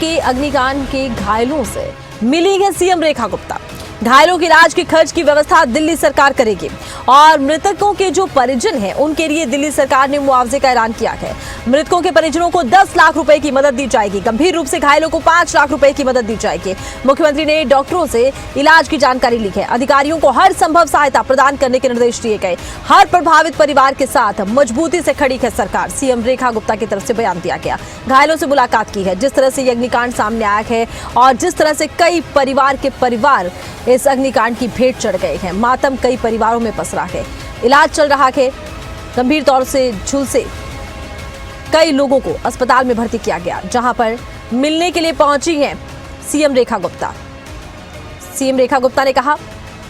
के अग्निकांड के घायलों से मिली है सीएम रेखा गुप्ता। घायलों के इलाज के खर्च की व्यवस्था दिल्ली सरकार करेगी और मृतकों के जो परिजन हैं उनके लिए दिल्ली सरकार ने मुआवजे का ऐलान किया है। मृतकों के परिजनों को 10 लाख रुपए की मदद दी जाएगी। गंभीर रूप से घायलों को 5 लाख रुपए की मदद दी जाएगी। मुख्यमंत्री ने डॉक्टरों से इलाज की जानकारी ली है। अधिकारियों को हर संभव सहायता प्रदान करने के निर्देश दिए गए। हर प्रभावित परिवार के साथ मजबूती से खड़ी है सरकार, सीएम रेखा गुप्ता की तरफ से बयान दिया गया। घायलों से मुलाकात की है। जिस तरह से ये अग्निकांड सामने आया है और जिस तरह से कई परिवार के परिवार इस अग्निकांड की भेंट चढ़ गए हैं, मातम कई परिवारों में पसरा है। इलाज चल रहा है। गंभीर तौर से झुलसे कई लोगों को अस्पताल में भर्ती किया गया, जहां पर मिलने के लिए पहुंची हैं सीएम रेखा गुप्ता। सीएम रेखा गुप्ता ने कहा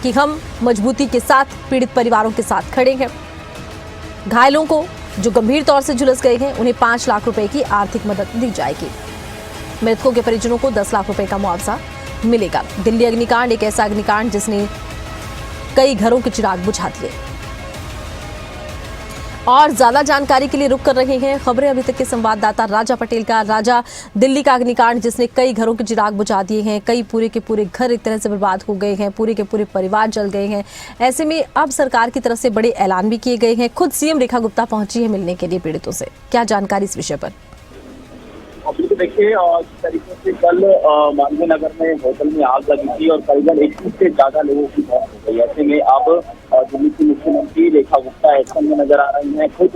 कि हम मजबूती के साथ पीड़ित परिवारों के साथ खड़े हैं। घायलों को जो गंभीर तौर से झुलस गए हैं उन्हें 5 लाख रुपए की आर्थिक मदद दी जाएगी। मृतकों के परिजनों को 10 लाख रुपए का मुआवजा मिलेगा। दिल्ली अग्निकांड एक ऐसा अग्निकांड जिसने कई घरों के चिराग बुझा दिए। और ज्यादा जानकारी के लिए रुक कर रहे हैं खबरें अभी तक के संवाददाता राजा पटेल का। राजा, दिल्ली का अग्निकांड जिसने कई घरों के चिराग बुझा दिए हैं, कई पूरे के पूरे घर एक तरह से बर्बाद हो गए हैं, पूरे के पूरे परिवार जल गए हैं। ऐसे में अब सरकार की तरफ से बड़े ऐलान भी किए गए हैं। खुद सीएम रेखा गुप्ता पहुंची है मिलने के लिए पीड़ितों से। क्या जानकारी इस विषय पर? बिल्कुल, देखिए जिस तरीके से कल मालवीय नगर में होटल में आग लगी थी और करीबन 21 से ज्यादा लोगों की मौत हो गई। ऐसे में अब दिल्ली की मुख्यमंत्री रेखा गुप्ता एक्शन में नजर आ रही हैं। खुद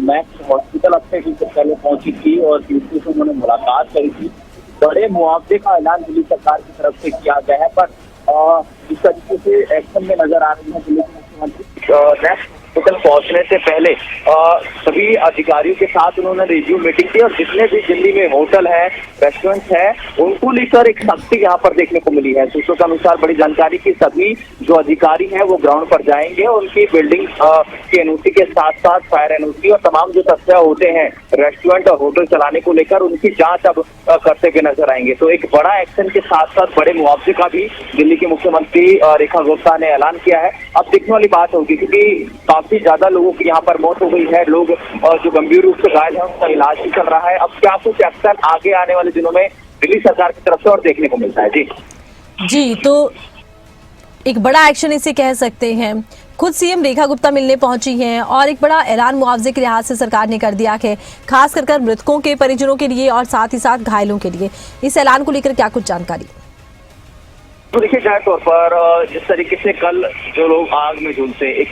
मैक्स हॉस्पिटल अब से कुछ पहले पहुंची थी और पीड़ितों से उन्होंने मुलाकात करी थी। बड़े मुआवजे का ऐलान दिल्ली सरकार की तरफ से किया गया है, पर जिस तरीके से एक्शन में नजर आ रही है दिल्ली की मुख्यमंत्री, नेक्स्ट हॉस्पिटल पहुंचने से पहले सभी अधिकारियों के साथ उन्होंने रिव्यू मीटिंग की और जितने भी दिल्ली में होटल है, रेस्टोरेंट है, उनको लेकर एक सख्ती यहाँ पर देखने को मिली है। सूत्रों के अनुसार बड़ी जानकारी की सभी जो अधिकारी हैं वो ग्राउंड पर जाएंगे और उनकी बिल्डिंग के एनओसी के साथ साथ फायर एनओसी और तमाम जो तथ्य होते हैं रेस्टोरेंट और होटल चलाने को लेकर उनकी जांच अब करते हुए नजर आएंगे। तो एक बड़ा एक्शन के साथ साथ बड़े मुआवजे का भी दिल्ली के मुख्यमंत्री रेखा गुप्ता ने ऐलान किया है। अब देखने वाली बात होगी क्योंकि काफी ज्यादा लोगों की यहाँ पर मौत हो गई है। लोग जो गंभीर रूप से घायल हैं उनका इलाज भी चल रहा है। अब क्या कुछ एक्शन आगे आने वाले दिनों में दिल्ली सरकार की तरफ से और देखने को मिलता है? जी, तो एक बड़ा एक्शन इसे कह सकते हैं। खुद सीएम रेखा गुप्ता मिलने पहुंची हैं और एक बड़ा ऐलान मुआवजे के लिहाज से सरकार ने कर दिया है, खास कर मृतकों के परिजनों के लिए और साथ ही साथ घायलों के लिए। इस ऐलान को लेकर क्या कुछ जानकारी? तो देखिए, जाहिर तौर पर जिस तरीके से कल जो लोग आग में झुलसे, एक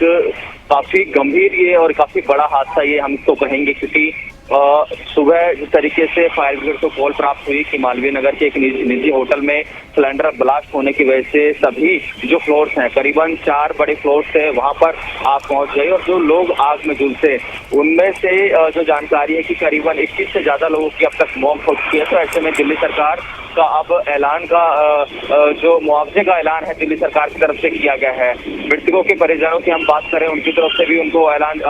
काफी गंभीर ये और काफी बड़ा हादसा ये हम तो कहेंगे, क्योंकि सुबह जिस तरीके से फायर ब्रिगेड को कॉल प्राप्त हुई कि मालवीय नगर के एक निजी होटल में सिलेंडर ब्लास्ट होने की वजह से सभी जो फ्लोर्स हैं, करीबन 4 बड़े फ्लोर्स थे, वहां पर आग पहुंच गई और जो लोग आग में झुलसे उनमें से जो जानकारी है कि करीबन 21 से ज्यादा लोगों की अब तक मौत हो चुकी है। तो ऐसे में दिल्ली सरकार का अब ऐलान का जो मुआवजे का ऐलान है दिल्ली सरकार की तरफ से किया गया है। मृतकों के परिजनों की हम बात करें, उनकी तरफ से भी उनको ऐलान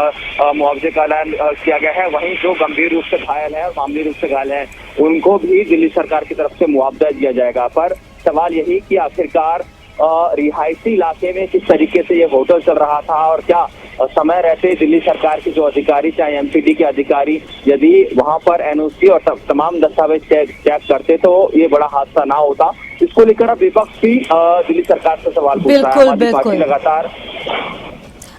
मुआवजे का ऐलान किया गया है। वहीं जो गंभीर रूप से घायल है और मामूली रूप से घायल है उनको भी दिल्ली सरकार की तरफ से मुआवजा दिया जाएगा। पर सवाल यही कि आखिरकार रिहायशी इलाके में किस तरीके से ये होटल चल रहा था और क्या समय रहते दिल्ली सरकार के जो अधिकारी, चाहे एमपीडी के अधिकारी, यदि वहां पर एनओसी और तमाम दस्तावेज चेक करते तो ये बड़ा हादसा ना होता। इसको लेकर अब विपक्ष भी दिल्ली सरकार से सवाल पूछ रहा है। हमारी पार्टी लगातार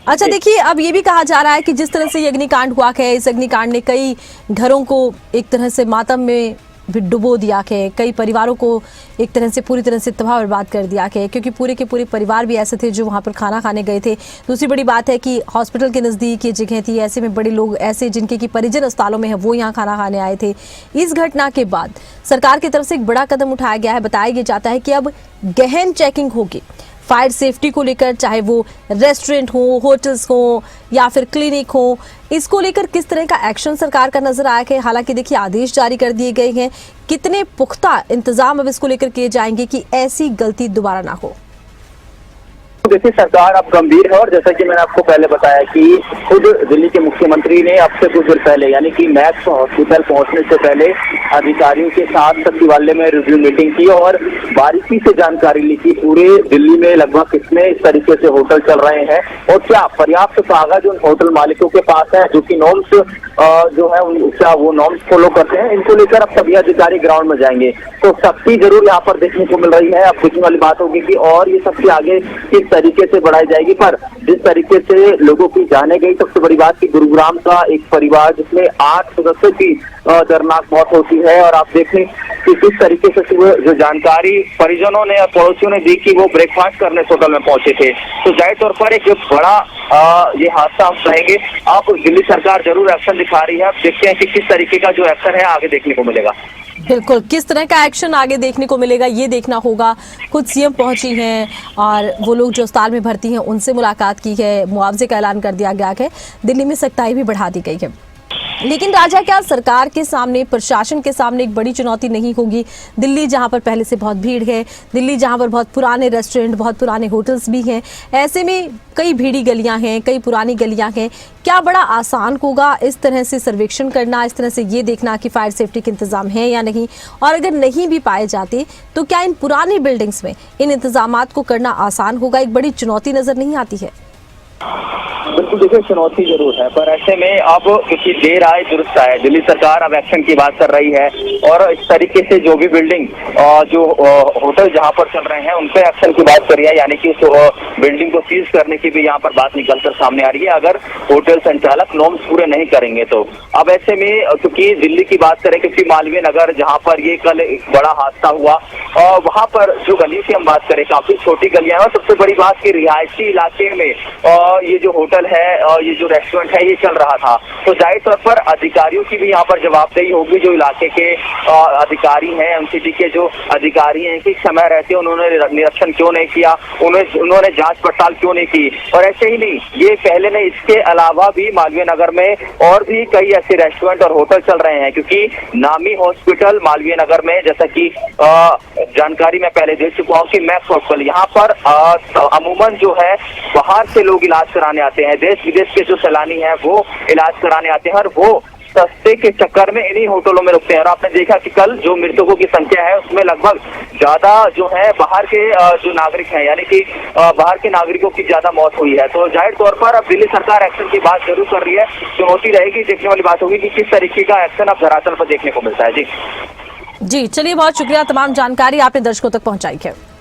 अच्छा, देखिए, अब ये भी कहा जा रहा है कि जिस तरह से ये अग्निकांड हुआ है, इस अग्निकांड ने कई घरों को एक तरह से मातम में भी डुबो दिया है, कई परिवारों को एक तरह से पूरी तरह से तबाह बर्बाद कर दिया है, क्योंकि पूरे के पूरे परिवार भी ऐसे थे जो वहाँ पर खाना खाने गए थे। दूसरी बड़ी बात है कि हॉस्पिटल के नज़दीक ये जगह थी, ऐसे में बड़े लोग ऐसे जिनके की परिजन अस्पतालों में है वो यहाँ खाना खाने आए थे। इस घटना के बाद सरकार की तरफ से एक बड़ा कदम उठाया गया है। बताया जाता है कि अब गहन चेकिंग होगी फायर सेफ्टी को लेकर, चाहे वो रेस्टोरेंट हो, होटल्स हो या फिर क्लिनिक हो। इसको लेकर किस तरह का एक्शन सरकार का नजर आया है? हालांकि देखिए, आदेश जारी कर दिए गए हैं। कितने पुख्ता इंतजाम अब इसको लेकर किए जाएंगे कि ऐसी गलती दोबारा ना हो? देखिए, सरकार अब गंभीर है और जैसा कि मैंने आपको पहले बताया कि खुद दिल्ली के मुख्यमंत्री ने अब से कुछ देर पहले यानी कि मैक्स हॉस्पिटल पहुंचने से पहले अधिकारियों के साथ सचिवालय में रिव्यू मीटिंग की और बारीकी से जानकारी ली कि पूरे दिल्ली में लगभग कितने इस तरीके से होटल चल रहे हैं और क्या पर्याप्त कागज उन होटल मालिकों के पास है जो कि नॉर्म्स जो है उनका वो नॉर्म्स फॉलो करते हैं। इनको लेकर अब सभी अधिकारी ग्राउंड में जाएंगे तो सख्ती जरूर यहाँ पर देखने को मिल रही है। अब देखने वाली बात होगी कि और ये सख्ती आगे किस तरीके से बढ़ाई जाएगी। पर जिस तरीके से लोगों की जाने गई, सबसे बड़ी बात कि गुरुग्राम का एक परिवार जिसमें 8 सदस्यों की दर्दनाक मौत होती है और आप देखें कि किस तरीके से जो जानकारी परिजनों ने और पड़ोसियों ने दी कि वो ब्रेकफास्ट करने होटल में पहुंचे थे, तो जाहिर तौर पर एक बड़ा ये हादसा हम कहेंगे। अब दिल्ली सरकार जरूर एक्शन दिखा रही है। अब देखते हैं कि किस तरीके का जो एक्शन है आगे देखने को मिलेगा। बिल्कुल, किस तरह का एक्शन आगे देखने को मिलेगा ये देखना होगा। खुद सीएम पहुंची हैं और वो लोग जो अस्पताल में भर्ती हैं उनसे मुलाकात की है, मुआवजे का ऐलान कर दिया गया है, दिल्ली में सख्ताई भी बढ़ा दी गई है। लेकिन राजा, क्या सरकार के सामने, प्रशासन के सामने एक बड़ी चुनौती नहीं होगी? दिल्ली जहां पर पहले से बहुत भीड़ है, दिल्ली जहां पर बहुत पुराने रेस्टोरेंट, बहुत पुराने होटल्स भी हैं, ऐसे में कई भीड़ी गलियां हैं, कई पुरानी गलियां हैं, क्या बड़ा आसान होगा इस तरह से सर्वेक्षण करना, इस तरह से ये देखना कि फायर सेफ्टी के इंतजाम है या नहीं? और अगर नहीं भी पाए जाते तो क्या इन पुरानी बिल्डिंग्स में इन इंतजामात को करना आसान होगा? एक बड़ी चुनौती नजर नहीं आती है? बिल्कुल, देखिए चुनौती जरूर है, पर ऐसे में अब क्योंकि देर आए दुरुस्त आए, दिल्ली सरकार अब एक्शन की बात कर रही है और इस तरीके से जो भी बिल्डिंग जो होटल जहां पर चल रहे हैं उन पे एक्शन की बात कर रही है, यानी कि उस बिल्डिंग को सीज करने की भी यहाँ पर बात निकलकर सामने आ रही है अगर होटल संचालक नॉर्म्स पूरे नहीं करेंगे तो। अब ऐसे में क्योंकि दिल्ली की बात करें, क्योंकि मालवीय नगर जहाँ पर ये कल एक बड़ा हादसा हुआ और वहां पर जो गली की हम बात करें काफी छोटी गलियां हैं और सबसे बड़ी बात की रिहायशी इलाके में ये जो होटल है और ये जो रेस्टोरेंट है ये चल रहा था, तो जाहिर तौर पर अधिकारियों की भी यहाँ पर जवाबदेही होगी। जो इलाके के अधिकारी हैं, एमसीडी के जो अधिकारी हैं कि समय रहते उन्होंने निरीक्षण क्यों नहीं किया, उन्होंने जांच पड़ताल क्यों नहीं की। और ऐसे ही नहीं, ये पहले नहीं, इसके अलावा भी मालवीय नगर में और भी कई ऐसे रेस्टोरेंट और होटल चल रहे हैं क्योंकि नामी हॉस्पिटल मालवीय नगर में, जैसा कि जानकारी मैं पहले दे चुका हूँ कि मैक्स हॉस्पिटल, यहाँ पर अमूमन जो है बाहर से लोग इलाज कराने आते हैं, देश विदेश के जो सैलानी हैं वो इलाज कराने आते हैं और वो सस्ते के चक्कर में इन्हीं होटलों में रुकते हैं। और आपने देखा कि कल जो मृतकों की संख्या है उसमें लगभग ज्यादा जो है बाहर के जो नागरिक हैं, यानी कि बाहर के नागरिकों की ज्यादा मौत हुई है। तो जाहिर तौर पर अब दिल्ली सरकार एक्शन की बात जरूर कर रही है, चुनौती रहेगी, देखने वाली बात होगी कि किस तरीके का एक्शन अब धरातल पर देखने को मिलता है। जी, चलिए, बहुत शुक्रिया, तमाम जानकारी आपने दर्शकों तक पहुंचाई है।